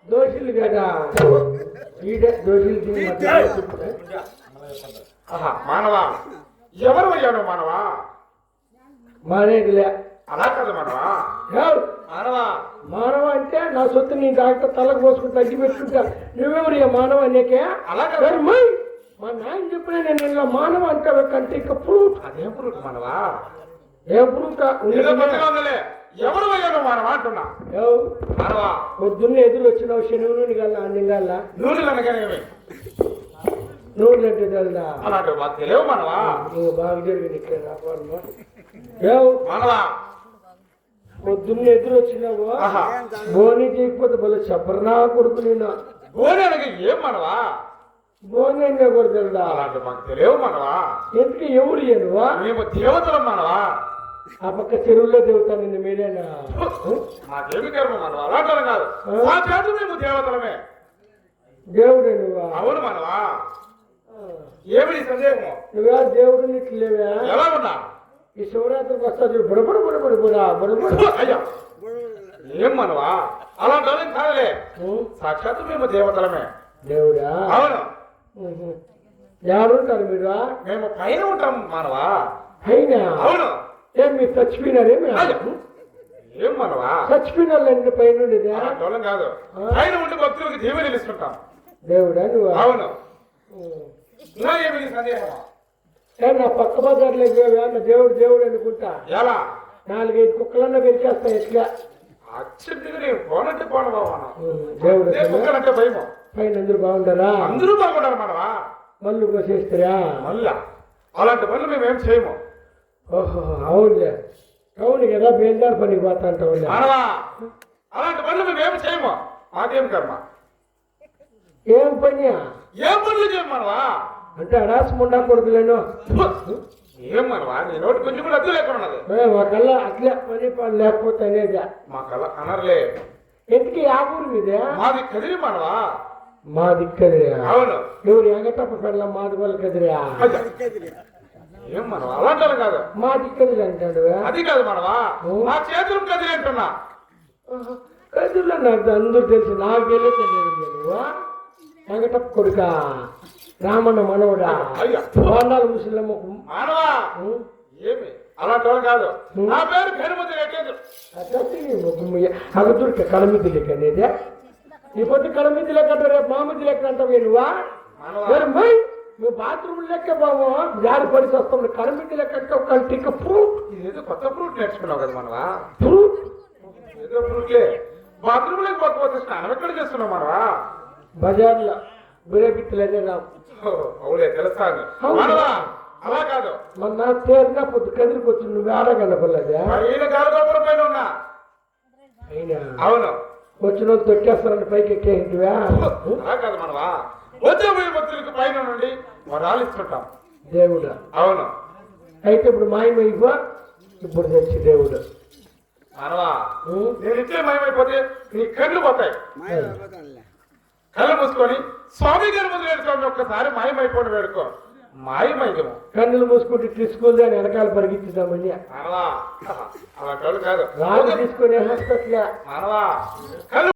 దోషులు కదా దోషులు మానవా ఎవరు అయ్యాను మానవా మానేదిలే అలా కాదు మానవా మానవా మానవ అంటే నా సొత్తు నీ డాక్టర్ తలకు పోసుకుంటూ అగ్గి పెట్టుకుంటా నువ్వెవరు మానవ అనేకే అలా కాదు మా నాయన చెప్పిన నేను ఇలా మానవ అంటే కంటే ఇంకా ఫ్రూట్ అదేం ఫ్రూట్ మానవా ఏం ఫ్రూట్ ఎవరు అయ్యాను మానవా అంటున్నా మానవా పొద్దున్న ఎదురు వచ్చినావు శనివు నూనె గల్లా అన్నం గల్లా నూనె అనగానే నూనె అంటే తెల్దా అలాంటి మాకు తెలియవు మానవా నువ్వు బాగా జరిగింది మానవా పొద్దున్న ఎదురు వచ్చినావు బోని చేయకపోతే బల చెప్పరనా కొడుకు నేను బోని అనగా ఏం మానవా బోని అంటే కూడా తెల్దా అలాంటి మాకు తెలియవు మానవా ఎందుకు ఎవరు నువ్వా మేము దేవతలం మానవా ఆ పక్క చెరువులో దేవతా నిన్ను మీరేనా మాకేమి కర్మ మానవా అలాంటి కాదు మా చేత మేము దేవతలమే దేవుడే నువ్వా అవును మానవా ఏమిటి సందేహము నువ్వా దేవుడు ఇట్లేవా ఎలా ఉన్నా ఈ శివరాత్రికి వస్తా చూడు బుడబుడ బుడబుడు బుడా బుడబుడు అయ్యా ఏం మనవా అలాంటి వాళ్ళం కాదులే సాక్షాత్తు మేము దేవతలమే దేవుడా అవును ఎవరుంటారు మీరు మేము పైన ఉంటాం మానవా అయినా అవును ఏం మీరు చచ్చిపోయినారేమి ఏం మనవా చచ్చిపోయినారండి పైన అలాంటి వాళ్ళం కాదు పైన ఉండి భక్తులకు దీవెనలు ఇస్తుంటాం దేవుడా నువ్వు అవును ఏమి సందేహం నా పక్క బజార్లో దేవుడు దేవుడు అనుకుంటా ఎలా 4-5 కుక్కలన్నా పెరిచేస్తా ఎట్లా పోనంటే పోను దేవుడు కుక్కలంటే భయము పైన అందరూ బాగుంటారా అందరూ బాగుంటారు మనవా మళ్ళీ కోసేస్తారా మళ్ళా అలాంటి పనులు మేమేం చేయము ఓహో అవునులే అవును కదా బేల్దారు పనికి పోతా అంటావు మనవా అలాంటి పనులు మేమేం చేయము మాకేం కర్మ ఏం పని ఏం పనులు చేయము మనవా అంటే అడాసి ముండా కొడుకులేను ఏం మనవా నీ నోటి కొంచెం కూడా అద్దు లేకున్నది మా కల్లా అట్లే పని పని లేకపోతే అనేదా మా కల్లా అనర్లే ఎందుకు ఆ ఊరు మీదే మాది కదిరి మనవా మా దిక్కదిరా అవును ఎవరు ఎంగటప్ప పెళ్ళ మాది వాళ్ళ కదిరా ఏం మనవా అలాంటి కాదు మా దిక్కదిరి అంటాడు అది కాదు మనవా మా చేతులు కదిరి అంటున్నా కదిరిలో నాకు అందరూ తెలుసు నాకు తెలియదు నువ్వు ఎంగటప్ప కొడుక రామన్న మనవడా బాండాల ముసలమ్మ మానవా ఏమి అలాంటి కాదు నా పేరు పెరుమతి లెక్కేది అగదుర్క కడమిది లెక్క అనేది ఈ పొద్దు కడమిది లెక్క రేపు మామిది లెక్క అంటావు నువ్వా మీ బాత్రూమ్ లెక్క బాబు జారి పడి వస్తాం కడమిది లెక్క ఒక ఫ్రూట్ ఇదేదో కొత్త ఫ్రూట్ నేర్చుకున్నావు కదా మనవా ఫ్రూట్ ఏదో ఫ్రూట్లే బాత్రూమ్ లేక పట్టుకోవచ్చు స్నానం ఎక్కడ చేస్తున్నావు మనవా బజార్లో గురేపిత్తులనే రావు అవులే తెలుస్తాను మనవా అలా కాదు మొన్న తేరినా పొద్దు కదిరికి వచ్చి నువ్వు ఆడగలపలేదా పైన ఉన్నా అయినా అవును వచ్చిన తొక్కేస్తారని పైకి ఎక్కేంటివా అలా కాదు మనవా వచ్చే భక్తులకు పైన నుండి వరాలు ఇస్తుంటాం దేవుడు అవును అయితే ఇప్పుడు మాయమైపో ఇప్పుడు తెచ్చి దేవుడు మనవా నేను ఇచ్చే మాయమైపోతే నీ కళ్ళు పోతాయి కళ్ళు మూసుకొని స్వామి గారు మొదలైన స్వామి ఒక్కసారి మాయమైపోయిన వేడుకో మాయమైదము కన్నులు మూసుకుంటే తీసుకుంది అని వెనకాల పరిగెత్తుదామని అలా కాదు రాజు తీసుకునే హాస్పిటల్ మనవా